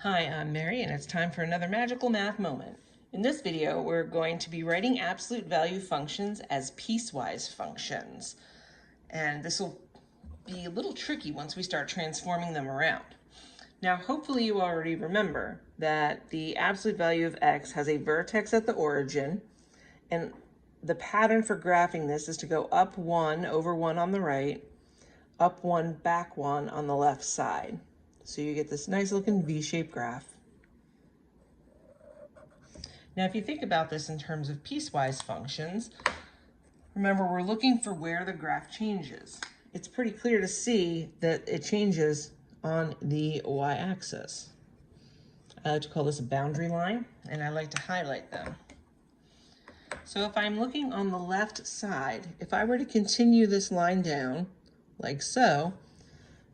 Hi, I'm Mary, and it's time for another magical math moment. In this video, we're going to be writing absolute value functions as piecewise functions. And this will be a little tricky once we start transforming them around. Now, hopefully you already remember that the absolute value of x has a vertex at the origin, and the pattern for graphing this is to go up 1 over 1 on the right, up 1, back 1 on the left side. So you get this nice looking V-shaped graph. Now, if you think about this in terms of piecewise functions, remember we're looking for where the graph changes. It's pretty clear to see that it changes on the y-axis. I like to call this a boundary line, and I like to highlight them. So if I'm looking on the left side, if I were to continue this line down, like so,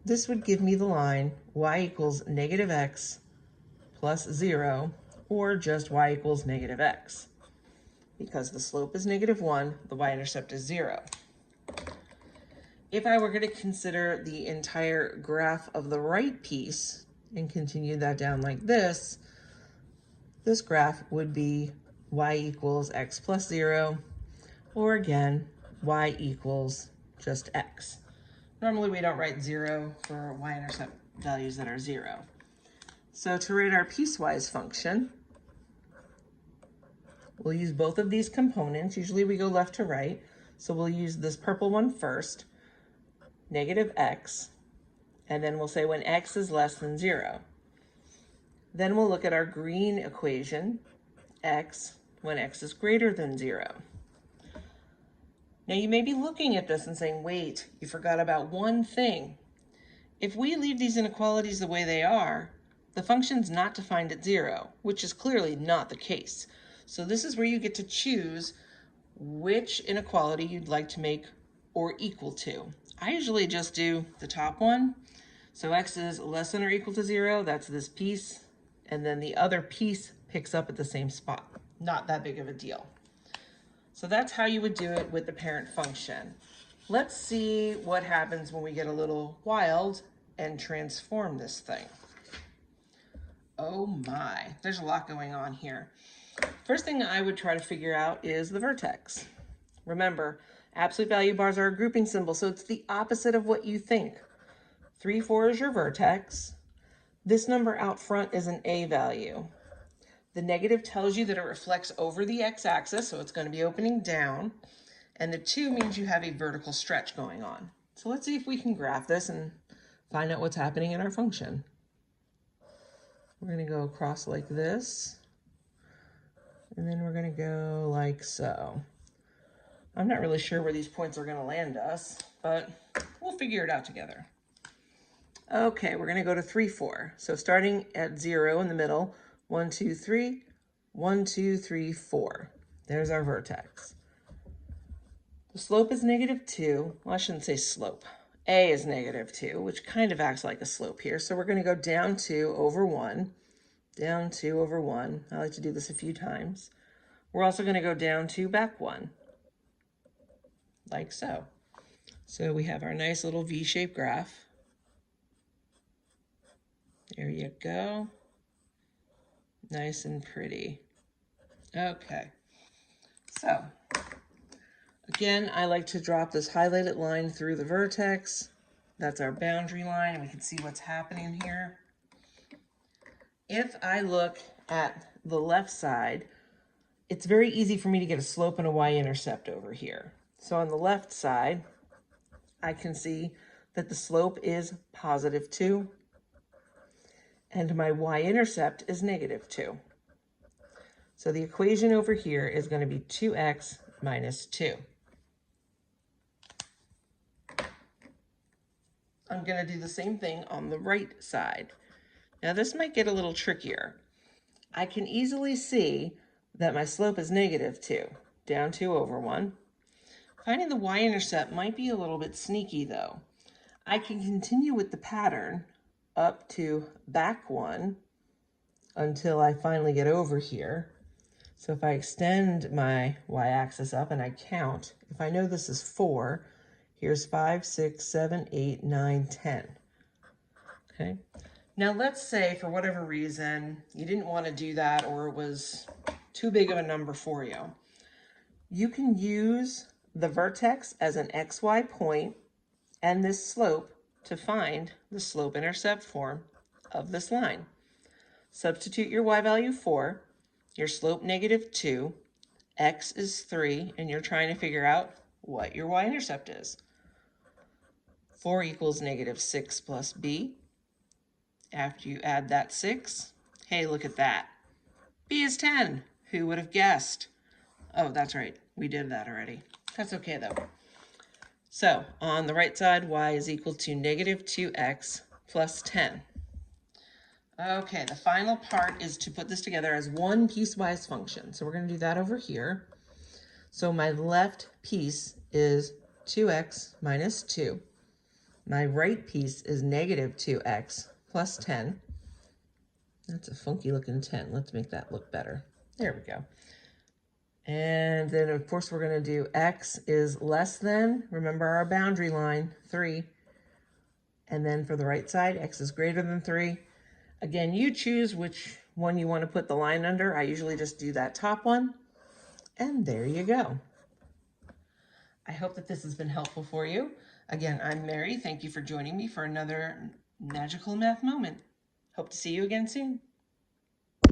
this would give me the line y equals negative x plus 0, or just y equals negative x. Because the slope is negative 1, the y-intercept is 0. If I were going to consider the entire graph of the right piece and continue that down like this graph would be y equals x plus 0, or again, y equals just x. Normally we don't write 0 for y-intercept values that are 0. So to write our piecewise function, we'll use both of these components. Usually we go left to right, so we'll use this purple one first, negative x, and then we'll say when x is less than 0. Then we'll look at our green equation, x, when x is greater than 0. Now you may be looking at this and saying, wait, you forgot about one thing. If we leave these inequalities the way they are, the function's not defined at 0, which is clearly not the case. So this is where you get to choose which inequality you'd like to make or equal to. I usually just do the top one. So x is less than or equal to 0, that's this piece, and then the other piece picks up at the same spot. Not that big of a deal. So that's how you would do it with the parent function. Let's see what happens when we get a little wild and transform this thing. Oh my, there's a lot going on here. First thing I would try to figure out is the vertex. Remember, absolute value bars are a grouping symbol, so it's the opposite of what you think. 3, 4 is your vertex. This number out front is an A value. The negative tells you that it reflects over the x-axis, so it's going to be opening down. And the 2 means you have a vertical stretch going on. So let's see if we can graph this and find out what's happening in our function. We're going to go across like this. And then we're going to go like so. I'm not really sure where these points are going to land us, but we'll figure it out together. Okay, we're going to go to 3, 4. So starting at 0 in the middle, 1, 2, 3, 1, 2, 3, 4. There's our vertex. The slope is negative 2. Well, I shouldn't say slope. A is negative 2, which kind of acts like a slope here. So we're going to go down 2 over 1, down 2 over 1. I like to do this a few times. We're also going to go down 2, back 1, like so. So we have our nice little V-shaped graph. There you go. Nice and pretty. Okay. So, again, I like to drop this highlighted line through the vertex. That's our boundary line, and we can see what's happening here. If I look at the left side, it's very easy for me to get a slope and a y-intercept over here. So on the left side, I can see that the slope is positive 2, and my y-intercept is negative 2. So the equation over here is going to be 2x minus 2. I'm going to do the same thing on the right side. Now this might get a little trickier. I can easily see that my slope is negative 2, down 2 over 1. Finding the y-intercept might be a little bit sneaky though. I can continue with the pattern up to back 1 until I finally get over here. So if I extend my y-axis up and I count, if I know this is 4, here's 5, 6, 7, 8, 9, 10. Okay. Now let's say for whatever reason you didn't want to do that, or it was too big of a number for you. You can use the vertex as an XY point and this slope to find the slope-intercept form of this line. Substitute your y value 4, your slope -2, x is 3, and you're trying to figure out what your y-intercept is. 4 equals -6 plus b. After you add that 6, hey, look at that. B is 10. Who would have guessed? Oh, that's right. We did that already. That's okay, though. So, on the right side, y is equal to -2x plus 10. Okay, the final part is to put this together as one piecewise function. So we're going to do that over here. So my left piece is 2x minus 2. My right piece is -2x plus 10. That's a funky looking 10. Let's make that look better. There we go. And then of course we're going to do x is less than, remember our boundary line, 3. And then for the right side, x is greater than 3. Again, you choose which one you want to put the line under. I usually just do that top one. And there you go. I hope that this has been helpful for you. Again, I'm Mary. Thank you for joining me for another magical math moment. Hope to see you again soon.